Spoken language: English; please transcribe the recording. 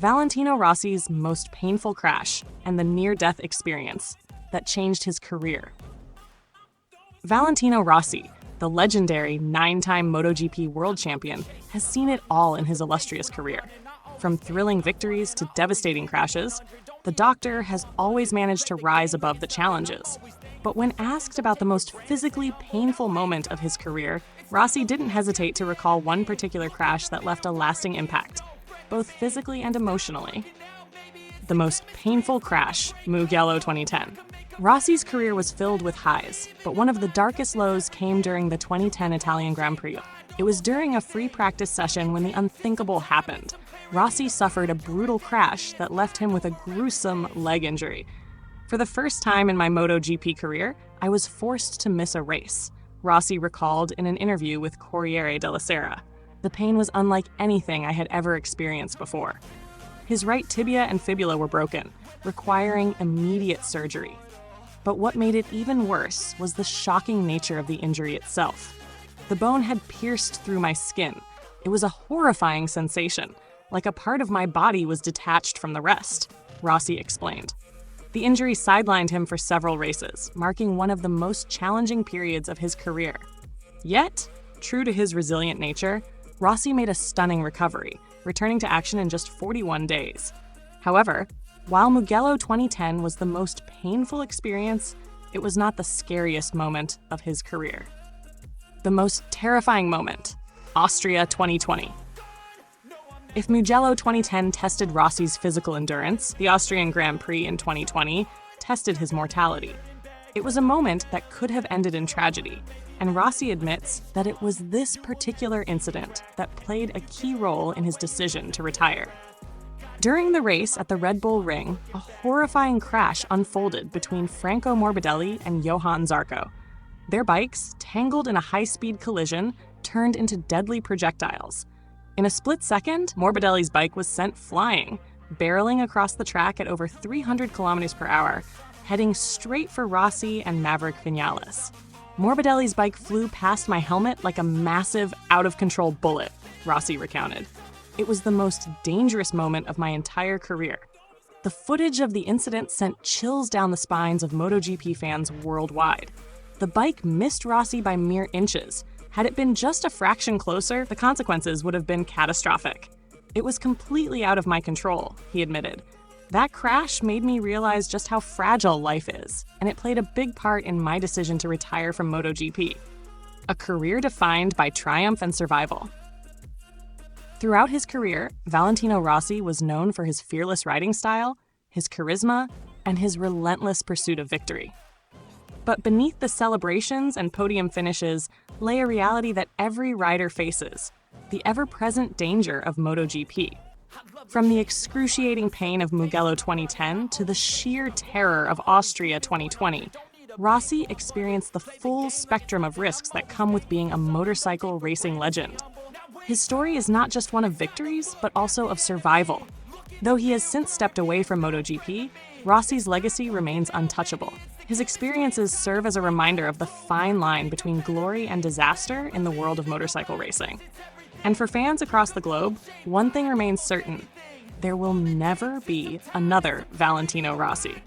Valentino Rossi's most painful crash and the near-death experience that changed his career. Valentino Rossi, the legendary 9-time MotoGP world champion, has seen it all in his illustrious career. From thrilling victories to devastating crashes, the doctor has always managed to rise above the challenges. But when asked about the most physically painful moment of his career, Rossi didn't hesitate to recall one particular crash that left a lasting impact, both physically and emotionally. The most painful crash, Mugello 2010. Rossi's career was filled with highs, but one of the darkest lows came during the 2010 Italian Grand Prix. It was during a free practice session when the unthinkable happened. Rossi suffered a brutal crash that left him with a gruesome leg injury. For the first time in my MotoGP career, I was forced to miss a race, Rossi recalled in an interview with Corriere della Sera. The pain was unlike anything I had ever experienced before. His right tibia and fibula were broken, requiring immediate surgery. But what made it even worse was the shocking nature of the injury itself. The bone had pierced through my skin. It was a horrifying sensation, like a part of my body was detached from the rest, Rossi explained. The injury sidelined him for several races, marking one of the most challenging periods of his career. Yet, true to his resilient nature, Rossi made a stunning recovery, returning to action in just 41 days. However, while Mugello 2010 was the most painful experience, it was not the scariest moment of his career. The most terrifying moment, Austria 2020. If Mugello 2010 tested Rossi's physical endurance, the Austrian Grand Prix in 2020 tested his mortality. It was a moment that could have ended in tragedy, and Rossi admits that it was this particular incident that played a key role in his decision to retire. During the race at the Red Bull Ring, a horrifying crash unfolded between Franco Morbidelli and Johann Zarco. Their bikes, tangled in a high-speed collision, turned into deadly projectiles. In a split second, Morbidelli's bike was sent flying, barreling across the track at over 300 kilometers per hour, heading straight for Rossi and Maverick Vinales. Morbidelli's bike flew past my helmet like a massive, out-of-control bullet, Rossi recounted. It was the most dangerous moment of my entire career. The footage of the incident sent chills down the spines of MotoGP fans worldwide. The bike missed Rossi by mere inches. Had it been just a fraction closer, the consequences would have been catastrophic. It was completely out of my control, he admitted. That crash made me realize just how fragile life is, and it played a big part in my decision to retire from MotoGP. A career defined by triumph and survival. Throughout his career, Valentino Rossi was known for his fearless riding style, his charisma, and his relentless pursuit of victory. But beneath the celebrations and podium finishes lay a reality that every rider faces, the ever-present danger of MotoGP. From the excruciating pain of Mugello 2010 to the sheer terror of Austria 2020, Rossi experienced the full spectrum of risks that come with being a motorcycle racing legend. His story is not just one of victories, but also of survival. Though he has since stepped away from MotoGP, Rossi's legacy remains untouchable. His experiences serve as a reminder of the fine line between glory and disaster in the world of motorcycle racing. And for fans across the globe, one thing remains certain: there will never be another Valentino Rossi.